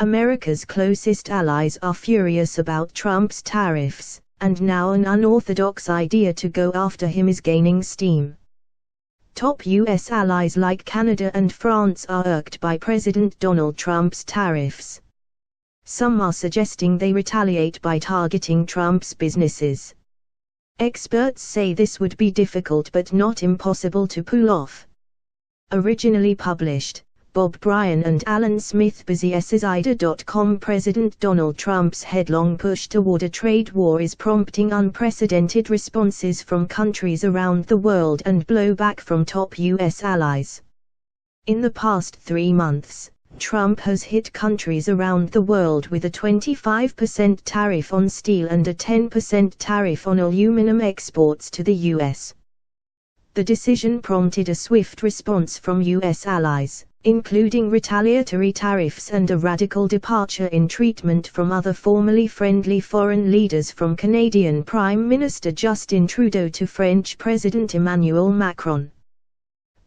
America's closest allies are furious about Trump's tariffs, and now an unorthodox idea to go after him is gaining steam. Top U.S. allies like Canada and France are irked by President Donald Trump's tariffs. Some are suggesting they retaliate by targeting Trump's businesses. Experts say this would be difficult but not impossible to pull off. Originally published, Bob Bryan and Alan Smith BusySIder.com. President Donald Trump's headlong push toward a trade war is prompting unprecedented responses from countries around the world and blowback from top U.S. allies. In the past 3 months, Trump has hit countries around the world with a 25% tariff on steel and a 10% tariff on aluminum exports to the U.S. The decision prompted a swift response from U.S. allies, including retaliatory tariffs and a radical departure in treatment from other formerly friendly foreign leaders, from Canadian Prime Minister Justin Trudeau to French President Emmanuel Macron.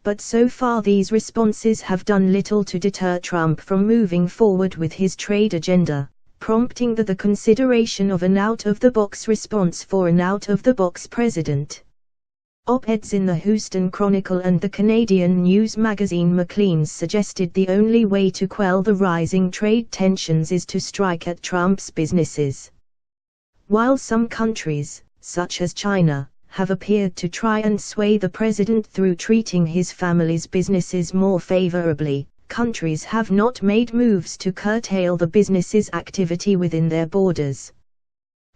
But so far these responses have done little to deter Trump from moving forward with his trade agenda, prompting the consideration of an out-of-the-box response for an out-of-the-box president. Op-eds in the Houston Chronicle and the Canadian news magazine Maclean's suggested the only way to quell the rising trade tensions is to strike at Trump's businesses. While some countries, such as China, have appeared to try and sway the president through treating his family's businesses more favorably, countries have not made moves to curtail the business's activity within their borders.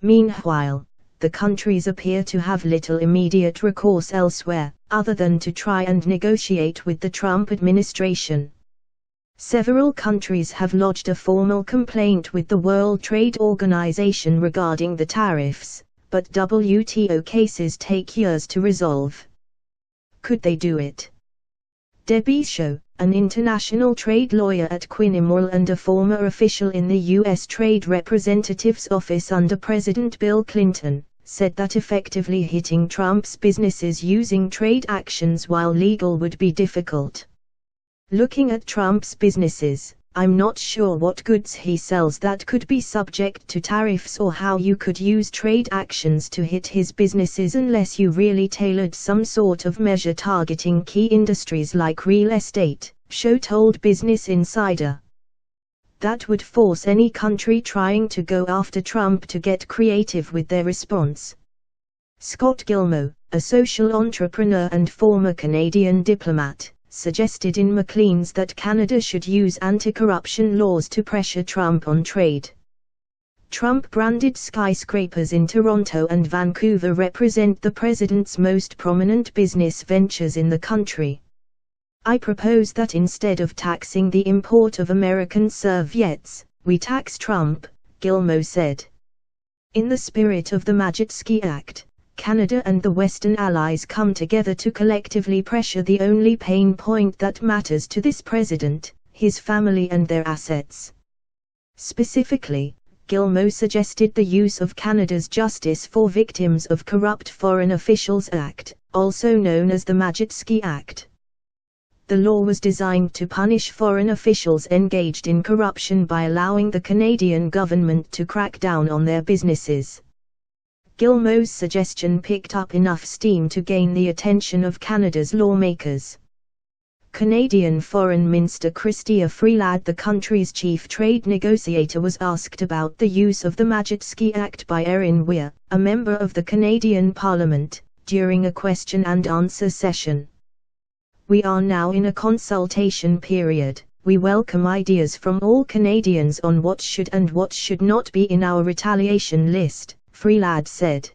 Meanwhile, the countries appear to have little immediate recourse elsewhere, other than to try and negotiate with the Trump administration. Several countries have lodged a formal complaint with the World Trade Organization regarding the tariffs, but WTO cases take years to resolve. Could they do it? Debbie Shaw, an international trade lawyer at Quinnimore and a former official in the U.S. Trade Representative's office under President Bill Clinton, said that effectively hitting Trump's businesses using trade actions while legal would be difficult. Looking at Trump's businesses, I'm not sure what goods he sells that could be subject to tariffs or how you could use trade actions to hit his businesses unless you really tailored some sort of measure targeting key industries like real estate, Shaw told Business Insider. That would force any country trying to go after Trump to get creative with their response. Scott Gilmour, a social entrepreneur and former Canadian diplomat, suggested in Maclean's that Canada should use anti-corruption laws to pressure Trump on trade. Trump-branded skyscrapers in Toronto and Vancouver represent the president's most prominent business ventures in the country. I propose that instead of taxing the import of American serviettes, we tax Trump, Gilmour said. In the spirit of the Magnitsky Act, Canada and the Western allies come together to collectively pressure the only pain point that matters to this president, his family and their assets. Specifically, Gilmour suggested the use of Canada's Justice for Victims of Corrupt Foreign Officials Act, also known as the Magnitsky Act. The law was designed to punish foreign officials engaged in corruption by allowing the Canadian government to crack down on their businesses. Gilmour's suggestion picked up enough steam to gain the attention of Canada's lawmakers. Canadian Foreign Minister Chrystia Freeland, the country's chief trade negotiator, was asked about the use of the Magnitsky Act by Erin Weir, a member of the Canadian Parliament, during a question-and-answer session. We are now in a consultation period. We welcome ideas from all Canadians on what should and what should not be in our retaliation list, Freeland said.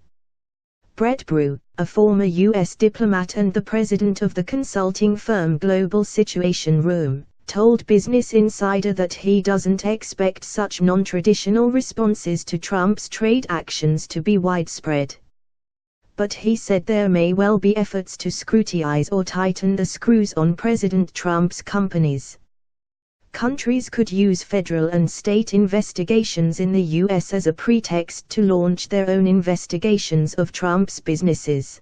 Brett Brew, a former U.S. diplomat and the president of the consulting firm Global Situation Room, told Business Insider that he doesn't expect such non-traditional responses to Trump's trade actions to be widespread. But he said there may well be efforts to scrutinize or tighten the screws on President Trump's companies. Countries could use federal and state investigations in the U.S. as a pretext to launch their own investigations of Trump's businesses.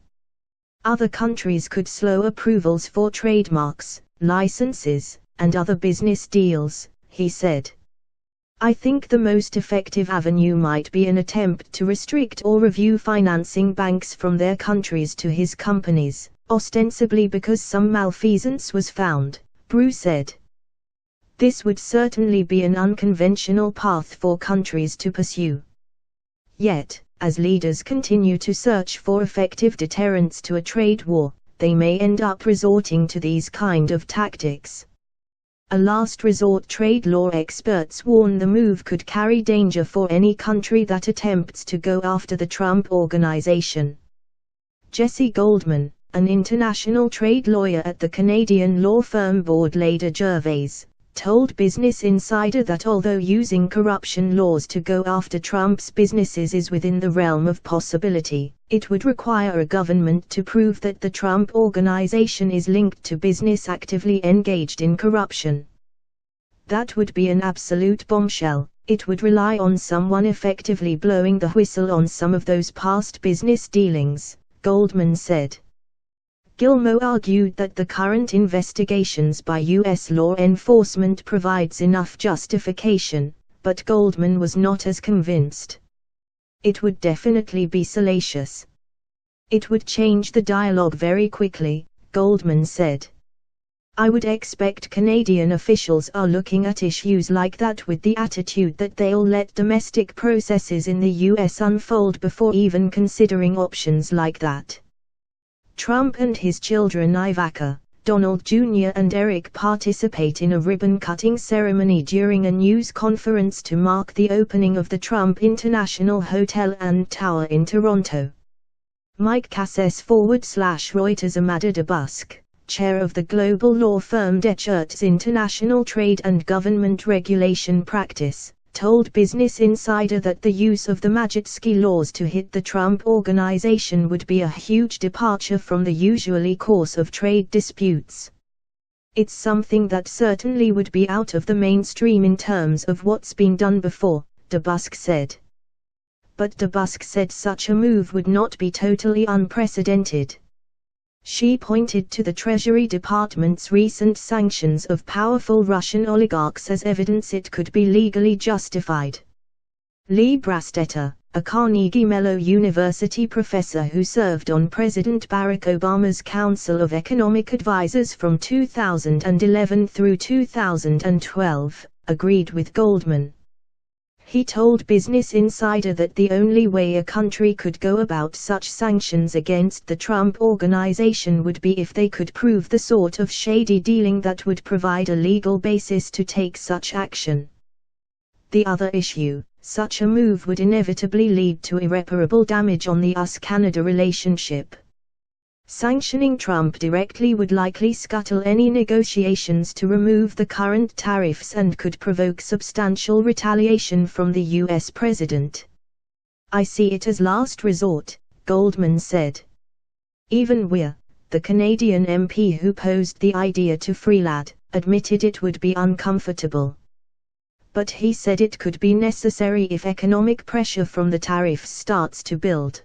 Other countries could slow approvals for trademarks, licenses, and other business deals, he said. I think the most effective avenue might be an attempt to restrict or review financing banks from their countries to his companies, ostensibly because some malfeasance was found, Brew said. This would certainly be an unconventional path for countries to pursue. Yet, as leaders continue to search for effective deterrents to a trade war, they may end up resorting to these kind of tactics. A last resort, trade law experts warn the move could carry danger for any country that attempts to go after the Trump Organization. Jesse Goldman, an international trade lawyer at the Canadian law firm Boardlader Gervais, told Business Insider that although using corruption laws to go after Trump's businesses is within the realm of possibility, it would require a government to prove that the Trump Organization is linked to business actively engaged in corruption. That would be an absolute bombshell. It would rely on someone effectively blowing the whistle on some of those past business dealings, Goldman said. Gilmour argued that the current investigations by U.S. law enforcement provides enough justification, but Goldman was not as convinced. It would definitely be salacious. It would change the dialogue very quickly, Goldman said. I would expect Canadian officials are looking at issues like that with the attitude that they'll let domestic processes in the U.S. unfold before even considering options like that. Trump and his children Ivanka, Donald Jr. and Eric participate in a ribbon-cutting ceremony during a news conference to mark the opening of the Trump International Hotel and Tower in Toronto. Mike Casses /Reuters Amada DeBusk, chair of the global law firm Decherts International Trade and Government Regulation Practice, told Business Insider that the use of the Magnitsky laws to hit the Trump Organization would be a huge departure from the usual course of trade disputes. It's something that certainly would be out of the mainstream in terms of what's been done before, DeBusk said. But DeBusk said such a move would not be totally unprecedented. She pointed to the Treasury Department's recent sanctions of powerful Russian oligarchs as evidence it could be legally justified. Lee Brastetter, a Carnegie Mellon University professor who served on President Barack Obama's Council of Economic Advisers from 2011 through 2012, agreed with Goldman. He told Business Insider that the only way a country could go about such sanctions against the Trump Organization would be if they could prove the sort of shady dealing that would provide a legal basis to take such action. The other issue, such a move would inevitably lead to irreparable damage on the US-Canada relationship. Sanctioning Trump directly would likely scuttle any negotiations to remove the current tariffs and could provoke substantial retaliation from the U.S. president. I see it as last resort, Goldman said. Even Weir, the Canadian MP who posed the idea to Freelad, admitted it would be uncomfortable. But he said it could be necessary if economic pressure from the tariffs starts to build.